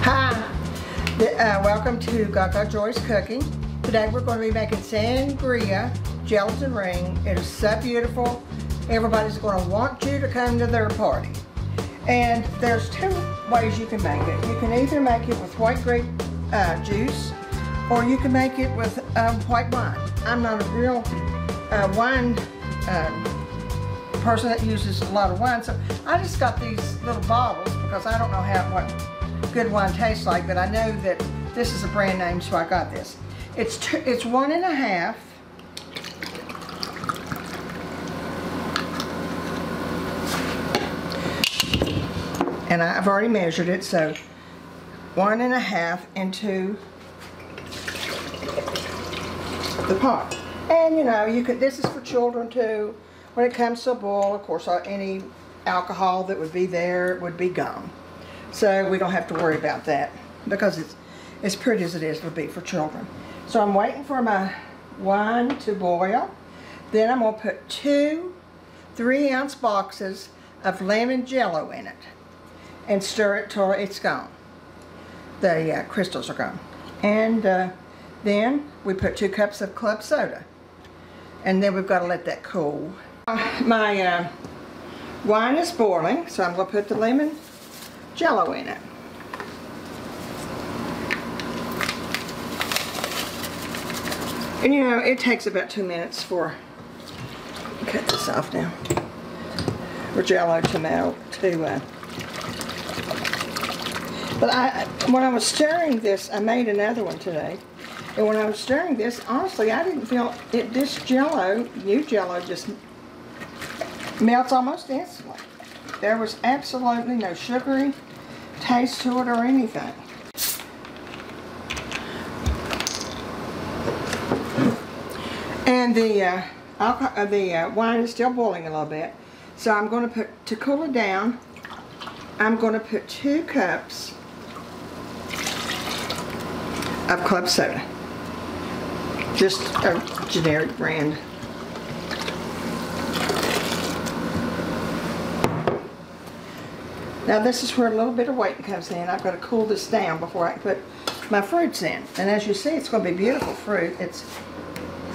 Hi, welcome to Gagajoy's Cooking. Today we're going to be making Sangria Gelatin Ring. It is so beautiful. Everybody's going to want you to come to their party. And there's two ways you can make it. You can either make it with white grape juice, or you can make it with white wine. I'm not a real wine person that uses a lot of wine, so I just got these little bottles because I don't know what good wine tastes like, but I know that this is a brand name, so I got this. It's 1.5. And I've already measured it, so 1.5 into the pot. And you know, this is for children too. When it comes to a boil, of course, any alcohol that would be there would be gone. So we don't have to worry about that because it's as pretty as it is to be for children. So I'm waiting for my wine to boil. Then I'm going to put 2 3-ounce boxes of lemon jello in it and stir it till it's gone. The crystals are gone. And then we put 2 cups of club soda. And then we've got to let that cool. My wine is boiling, so I'm going to put the lemon jello in it. And you know, it takes about 2 minutes for, cut this off now, for jello to melt, but when I was stirring this, I made another one today, and when I was stirring this, honestly, I didn't feel it. This jello, new jello, just melts almost instantly. There was absolutely no sugary taste to it or anything. And the wine is still boiling a little bit, so I'm going to to cool it down, I'm going to put 2 cups of club soda. Just a generic brand. Now this is where a little bit of waiting comes in. I've got to cool this down before I can put my fruits in. And as you see, it's going to be beautiful fruit. It's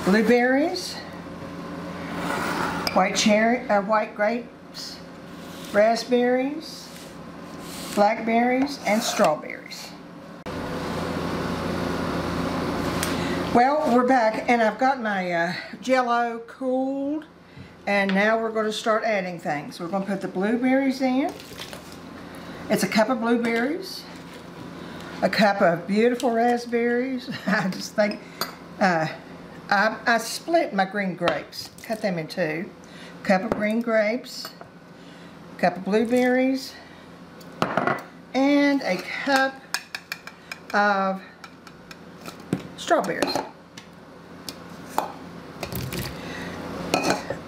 blueberries, white grapes, raspberries, blackberries, and strawberries. Well, we're back, and I've got my jello cooled, and now we're going to start adding things. We're going to put the blueberries in. It's a cup of blueberries, a cup of beautiful raspberries. I just think, I split my green grapes, cut them in 2. Cup of green grapes, cup of blueberries, and a cup of strawberries.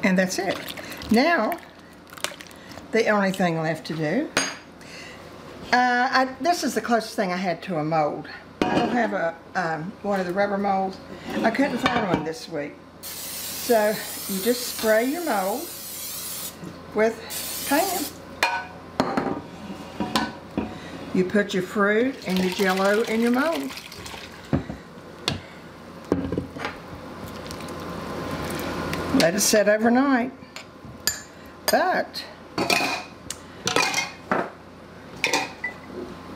And that's it. Now, the only thing left to do, this is the closest thing I had to a mold. I don't have one of the rubber molds. I couldn't find one this week. So you just spray your mold with paint. You put your fruit and your jello in your mold. Let it set overnight. But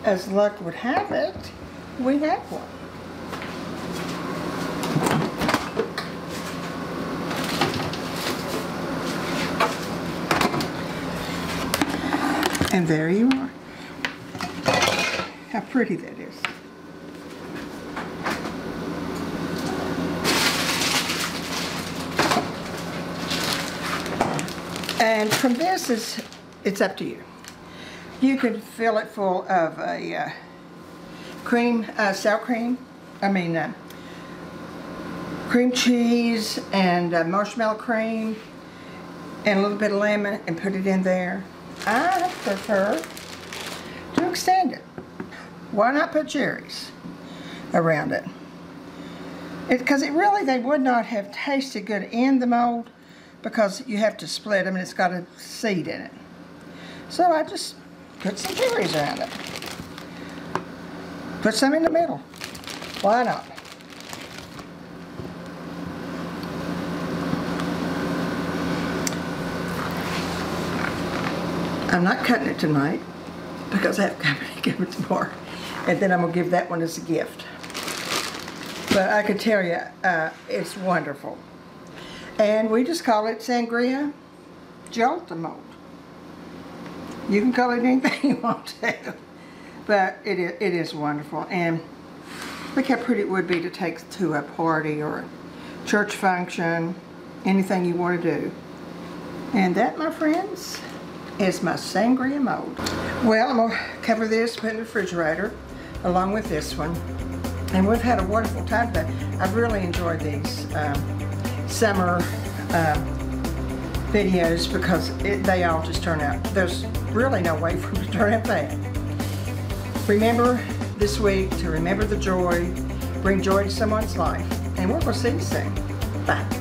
as luck would have it, we have one. And there you are. How pretty that is. And from this, it's up to you. You could fill it full of a sour cream, cream cheese and marshmallow cream and a little bit of lemon and put it in there. I prefer to extend it. Why not put cherries around it? Because they would not have tasted good in the mold because you have to split them and it's got a seed in it. So I just put some cherries around it. Put some in the middle. Why not? I'm not cutting it tonight because I have company coming tomorrow. And then I'm going to give that one as a gift. But I can tell you, it's wonderful. And we just call it Sangria Gelatin Ring. You can call it anything you want to. But it is wonderful. And look how pretty it would be to take to a party or a church function, anything you want to do. And that, my friends, is my Sangria mold. Well, I'm going to cover this, put it in the refrigerator, along with this one. And we've had a wonderful time today. I've really enjoyed these summer videos because they all just turn out. There's really no way for them to turn out bad. Remember this week to remember the joy, bring joy to someone's life. And we're going to see you soon. Bye.